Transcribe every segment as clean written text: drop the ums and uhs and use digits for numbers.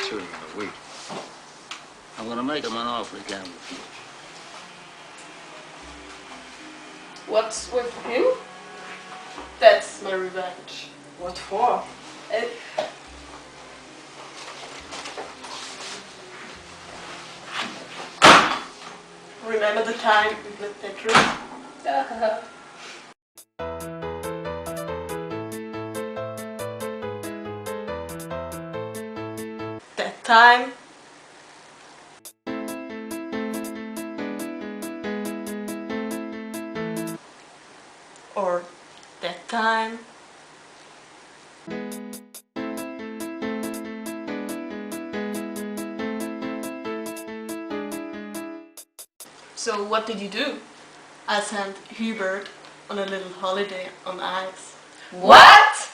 JUTSU in a week. I'm gonna make him an offer again with you. What's with him? That's my revenge. What for? Remember the time we played Tetris? That time. Or that time. So what did you do? I sent Hibari on a little holiday on ice. What?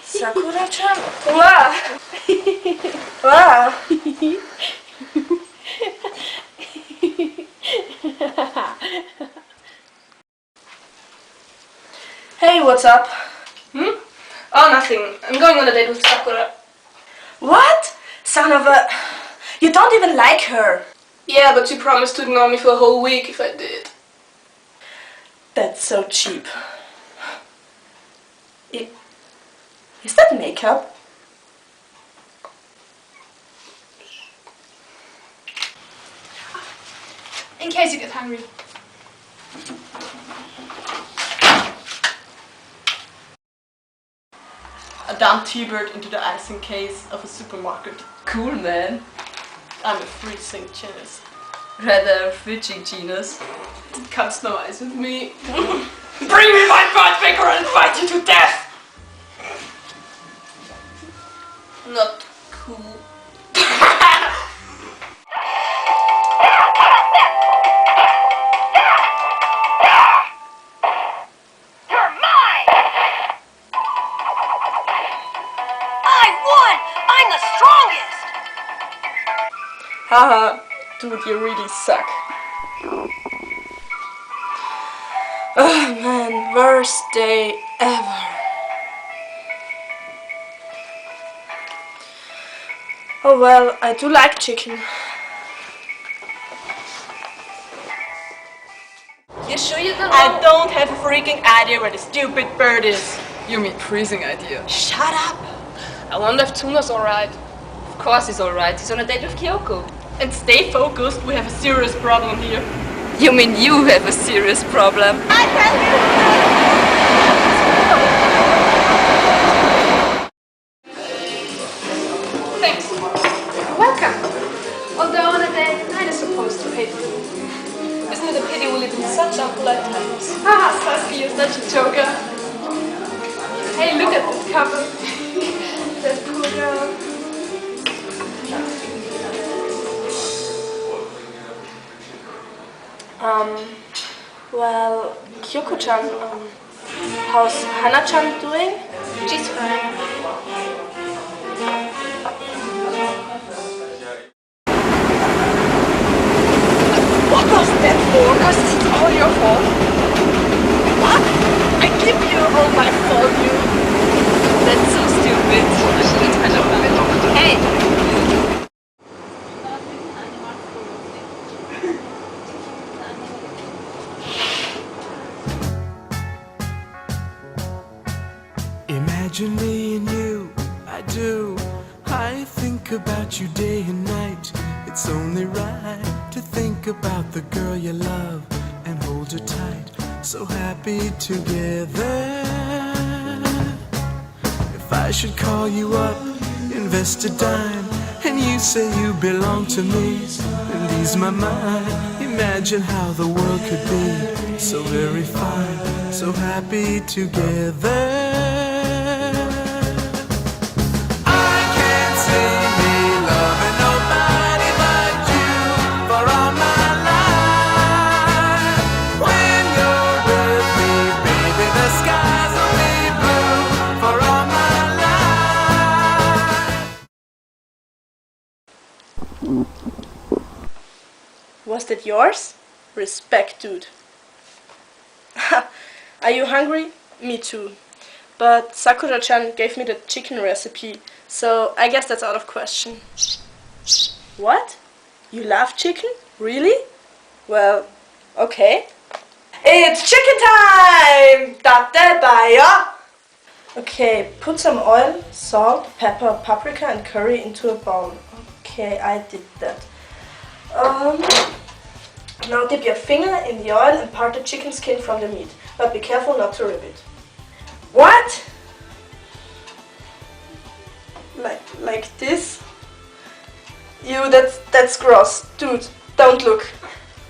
Sakura-chan? Wow! Wow! Hey, what's up? Oh, nothing. I'm going on a date with Sakura. What? Son of a... You don't even like her! Yeah, but she promised to ignore me for a whole week if I did. That's so cheap. Is that makeup? In case you get hungry. I dumped Hibari into the icing case of a supermarket. Cool, man. I'm a freezing genius. Rather fridging genius. Can't snow ice with me. Bring me my bird finger and fight you to death! Not cool. Haha, dude, you really suck. Oh man, worst day ever. Oh well, I do like chicken. You sure you don't know? I don't have a freaking idea where the stupid bird is. You mean freezing idea. Shut up! I wonder if Tsuna's alright. Of course he's alright, he's on a date with Kyoko. And stay focused, we have a serious problem here. You mean you have a serious problem? I tell you! Thanks. Welcome. Although on a date, I is supposed to pay for it. Isn't it a pity we live in such unpolite times? Haha, Sasuke, you're such a joker. Hey, look at this couple. That poor girl. Well, Kyoko-chan, how's Hana-chan doing? She's fine. What was that for? Because it's all your fault. What? I give you all my fault, you. That's so stupid. Hey! Imagine me and you, I do. I think about you day and night. It's only right to think about the girl you love and hold her tight. So happy together. If I should call you up, invest a dime, and you say you belong to me, and ease my mind. Imagine how the world could be so very fine, so happy together. When Was that yours? Respect, dude. Are you hungry? Me too. But Sakura-chan gave me the chicken recipe, so I guess that's out of question. What? You love chicken? Really? Well, okay. It's chicken time! Dattebaya! Okay, put some oil, salt, pepper, paprika and curry into a bowl. Okay, I did that. Now dip your finger in the oil and part the chicken skin from the meat. But be careful not to rip it. What? Like this? Ew, that's gross. Dude, don't look.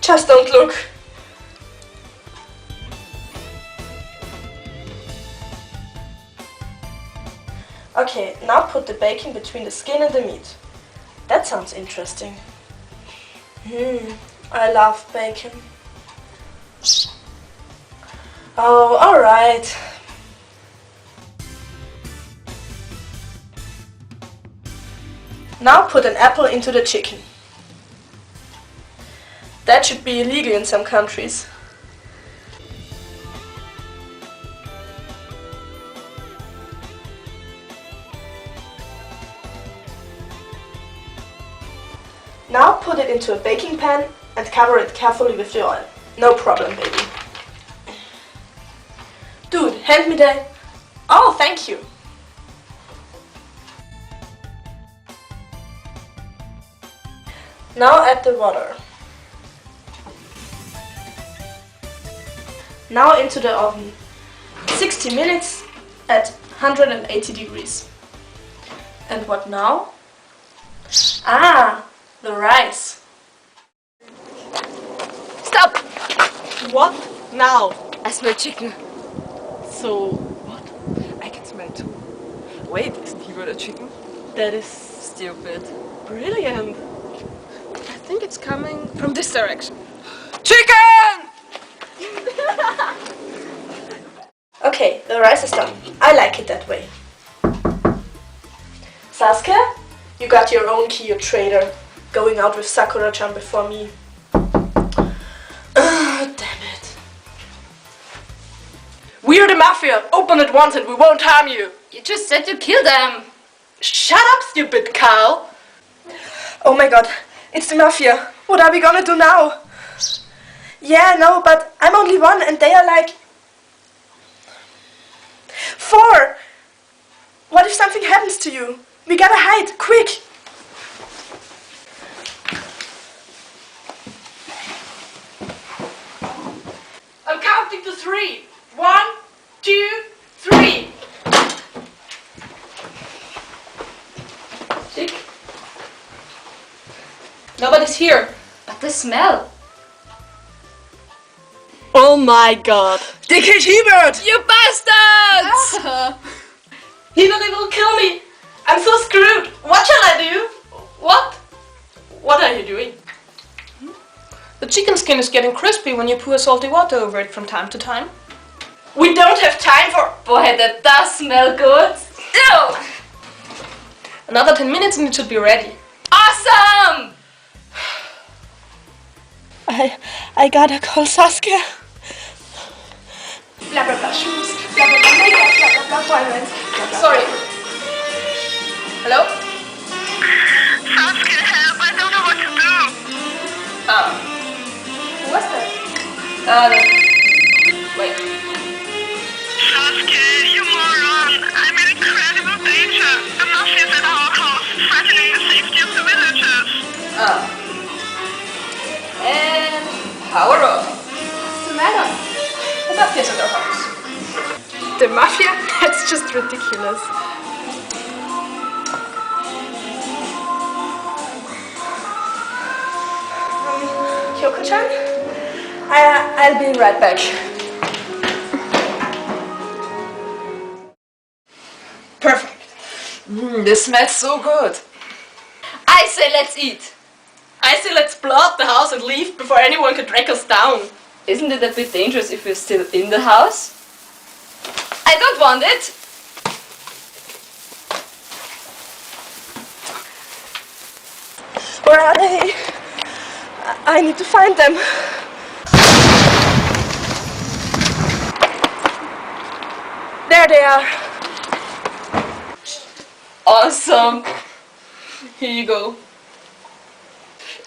Just don't look. Okay, now put the bacon between the skin and the meat. That sounds interesting. I love bacon. Oh, alright. Now put an apple into the chicken. That should be illegal in some countries. Now put it into a baking pan and cover it carefully with the oil. No problem, baby. Dude, hand me that. Oh, thank you. Now add the water. Now into the oven. 60 minutes at 180 degrees. And what now? Ah, the rice. Stop! What? Now? I smell chicken. So, what? I can smell too. Wait, isn't Hibari a chicken? That is Stupid. brilliant. I think it's coming from this direction. Chicken! Okay, the rice is done. I like it that way. Sasuke, you got your own key, you traitor. Going out with Sakura-chan before me. Damn it. We're the mafia! Open at once and we won't harm you! You just said you killed them. Shut up, stupid cow! Oh my god, it's the mafia. What are we gonna do now? Yeah, no, but I'm only one and they are like 4! What if something happens to you? We gotta hide, quick! I'm counting to 3. 1, 2, 3. Chick. Nobody's here. But the smell. Oh my god. Dickhead Hibert! You bastards! Hibari will kill me! I'm so screwed! What shall I do? What? What are you doing? The chicken skin is getting crispy when you pour salty water over it from time to time. We don't have time for... Boy, that does smell good. Ew! Another 10 minutes and it should be ready. Awesome! I gotta call Sasuke. Blah blah blah shoes, blah blah blah makeup, blah blah blah violence, blah blah. Sorry. Hello? Sasuke, help! I don't know what to do! Who was that? Wait. Sasuke, you moron! I'm in incredible danger! The mafia's at our house, threatening the safety of the villagers! And power up. What's the matter? The mafia's at our house. The mafia? That's just ridiculous. Kyoko-chan? I'll be right back. Perfect. This smells so good. I say let's eat. I say let's blow up the house and leave before anyone could track us down. Isn't it a bit dangerous if we're still in the house? I don't want it. Where are they? I need to find them. There they are. Awesome. Here you go.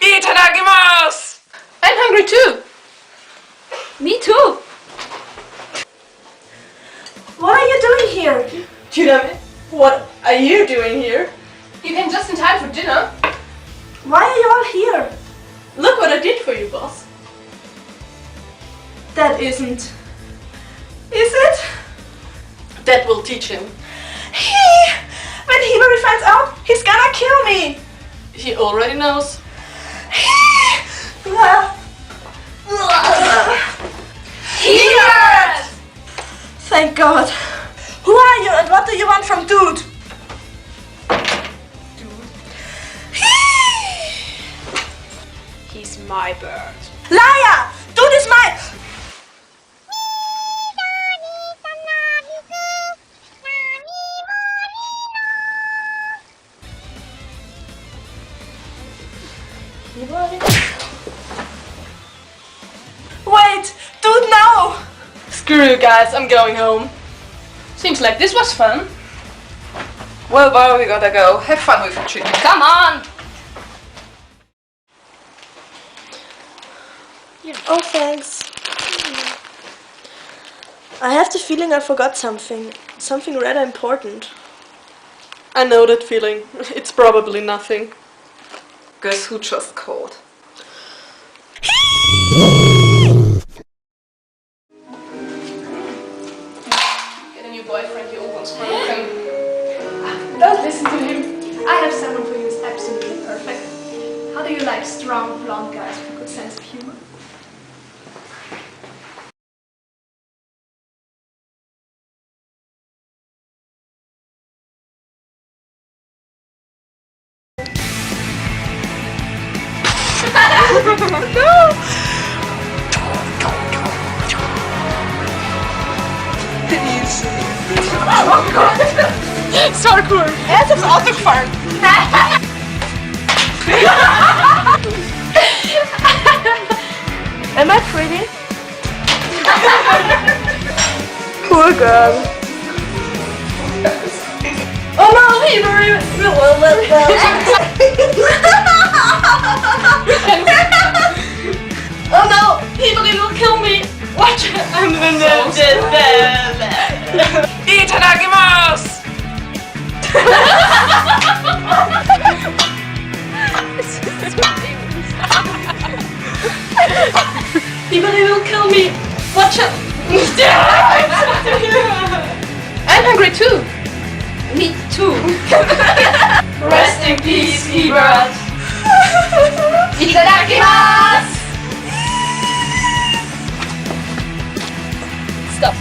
Itadakimasu! I'm hungry too. Me too. What are you doing here? Tsunami, What are you doing here? you came just in time for dinner. Why are you all here? Look what I did for you, boss. That isn't. Is it? That will teach him. When Hibari finds out, he's gonna kill me. He already knows. Hibari! Thank God. Who are you and what do you want from Dude? He's my bird. Liar! Dude is mine! Wait! Dude, no! Screw you guys, I'm going home. Seems like this was fun. Well, we gotta go. Have fun with your chicken. Come on. Oh, thanks. I have the feeling I forgot something. Something rather important. I know that feeling. It's probably nothing. Guess who just called? Get a new boyfriend, you old one's broken. Don't listen to him. I have someone for you who's absolutely perfect. How do you like strong blonde guys with a good sense of humor? Sakura! Er ist aufs Auto gefahren! Am I pretty? Poor girl. Oh no, Hibari will let Oh no, Hibari will kill me. Watch it. I'm gonna Itadakimasu! Hibari will kill me. Watch it. I'm hungry too. Me too. Rest in peace, Hibari. Itadakimasu. Stop.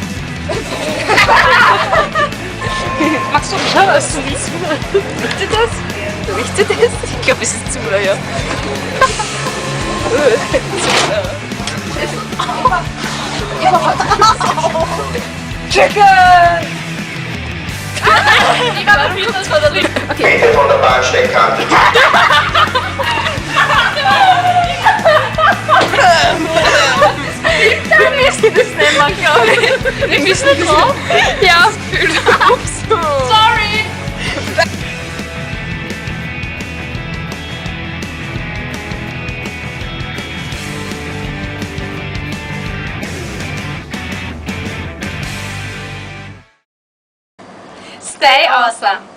Magst du schauen, was du liest? Riecht ihr das? Riecht ihr das? Ich glaube, es ist Tsuna, ja. Chicken! Meter von der Bahnsteigkante. Wir müssen das nicht machen, glaube ich. Wir müssen drauf. Ja, ups. Sorry. Stay awesome.